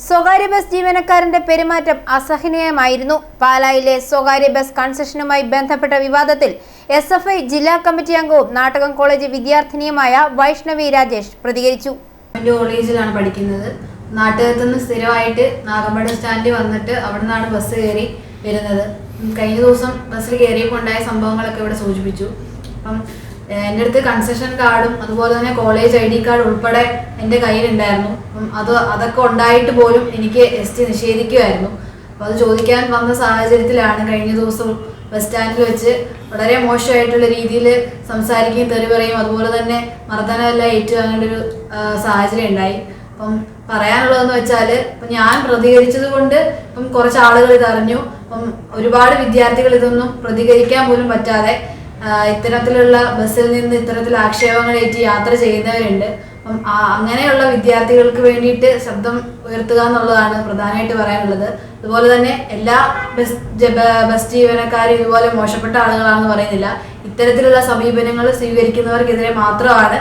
സ്വകാര്യ ബസ് ജീവനക്കാരന്റെ പെരുമാറ്റം അസഹനീയമായിരുന്നു. പാലായിലെ സ്വകാര്യ ബസ് കൺസെഷനുമായി ബന്ധപ്പെട്ട വിവാദത്തിൽ SFI ജില്ലാ കമ്മിറ്റി അംഗവും നാട്ടകം കോളേജ് വിദ്യാർത്ഥിനിയുമായ വൈഷ്ണവി രാജേഷ് പ്രതികരിച്ചു. കോളേജിലാണ് പഠിക്കുന്നത്. നാട്ടകത്തു നിന്ന് സ്ഥിരമായിട്ട് നാഗമ്പട സ്റ്റാൻഡിൽ വന്നിട്ട് അവിടെ നിന്നാണ് ബസ് കയറി വരുന്നത്. കഴിഞ്ഞ ദിവസം ബസ്സിൽ കയറിയപ്പോൾ ഉണ്ടായ സംഭവങ്ങളൊക്കെ ഇവിടെ സൂചിപ്പിച്ചു. അപ്പം എൻ്റെ അടുത്ത് കൺസെഷൻ കാർഡും അതുപോലെ തന്നെ കോളേജ് ID കാർഡ് ഉൾപ്പെടെ എൻ്റെ കയ്യിലുണ്ടായിരുന്നു. അപ്പം അതൊക്കെ ഉണ്ടായിട്ട് പോലും എനിക്ക് ST നിഷേധിക്കുമായിരുന്നു. അപ്പോൾ അത് ചോദിക്കാൻ വന്ന സാഹചര്യത്തിലാണ് കഴിഞ്ഞ ദിവസം ബസ് സ്റ്റാൻഡിൽ വെച്ച് വളരെ മോശമായിട്ടുള്ള രീതിയിൽ സംസാരിക്കുകയും തെറി പറയും അതുപോലെ തന്നെ മർദ്ദനമെല്ലാം ഏറ്റുവാങ്ങേണ്ട ഒരു സാഹചര്യം ഉണ്ടായി. അപ്പം പറയാനുള്ളതെന്ന് വെച്ചാൽ ഇപ്പം ഞാൻ പ്രതികരിച്ചത് കൊണ്ട് ഇപ്പം കുറച്ച് ആളുകൾ ഇതറിഞ്ഞു. അപ്പം ഒരുപാട് വിദ്യാർത്ഥികൾ ഇതൊന്നും പ്രതികരിക്കാൻ പോലും പറ്റാതെ ഇത്തരത്തിലുള്ള ബസ്സിൽ നിന്ന് ഇത്തരത്തിൽ ആക്ഷേപങ്ങളേറ്റ് യാത്ര ചെയ്യുന്നവരുണ്ട്. അപ്പം അങ്ങനെയുള്ള വിദ്യാർത്ഥികൾക്ക് വേണ്ടിയിട്ട് ശബ്ദം ഉയർത്തുക എന്നുള്ളതാണ് പ്രധാനമായിട്ട് പറയാനുള്ളത്. അതുപോലെ തന്നെ എല്ലാ ബസ് ജീവനക്കാരും ഇതുപോലെ മോശപ്പെട്ട ആളുകളാണെന്ന് പറയുന്നില്ല. ഇത്തരത്തിലുള്ള സമീപനങ്ങൾ സ്വീകരിക്കുന്നവർക്കെതിരെ മാത്രമാണ്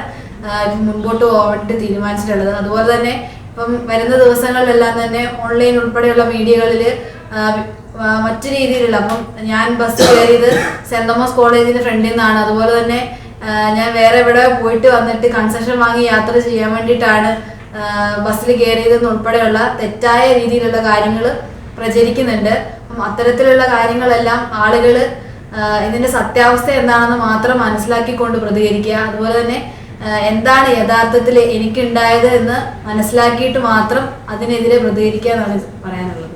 മുൻപോട്ട് പോകാൻ തീരുമാനിച്ചിട്ടുള്ളത്. അതുപോലെ തന്നെ ഇപ്പം വരുന്ന ദിവസങ്ങളിലെല്ലാം തന്നെ ഓൺലൈൻ ഉൾപ്പെടെയുള്ള മീഡിയകളിൽ മറ്റു രീതിയിലുള്ള അപ്പം ഞാൻ ബസ് കയറിയത് സെന്റ് തോമസ് കോളേജിന്റെ ഫ്രണ്ടിൽ നിന്നാണ്. അതുപോലെ തന്നെ ഞാൻ വേറെ എവിടെ പോയിട്ട് വന്നിട്ട് കൺസെഷൻ വാങ്ങി യാത്ര ചെയ്യാൻ വേണ്ടിയിട്ടാണ് ബസ്സിൽ കയറിയതെന്ന് ഉൾപ്പെടെയുള്ള തെറ്റായ രീതിയിലുള്ള കാര്യങ്ങൾ പ്രചരിക്കുന്നുണ്ട്. അപ്പം അത്തരത്തിലുള്ള കാര്യങ്ങളെല്ലാം ആളുകൾ ഇതിന്റെ സത്യാവസ്ഥ എന്താണെന്ന് മാത്രം മനസ്സിലാക്കിക്കൊണ്ട് പ്രതികരിക്കുക. അതുപോലെ തന്നെ എന്താണ് യഥാർത്ഥത്തിൽ എനിക്കുണ്ടായത് എന്ന് മനസ്സിലാക്കിയിട്ട് മാത്രം അതിനെതിരെ പ്രതികരിക്കുക എന്നാണ് പറയാനുള്ളത്.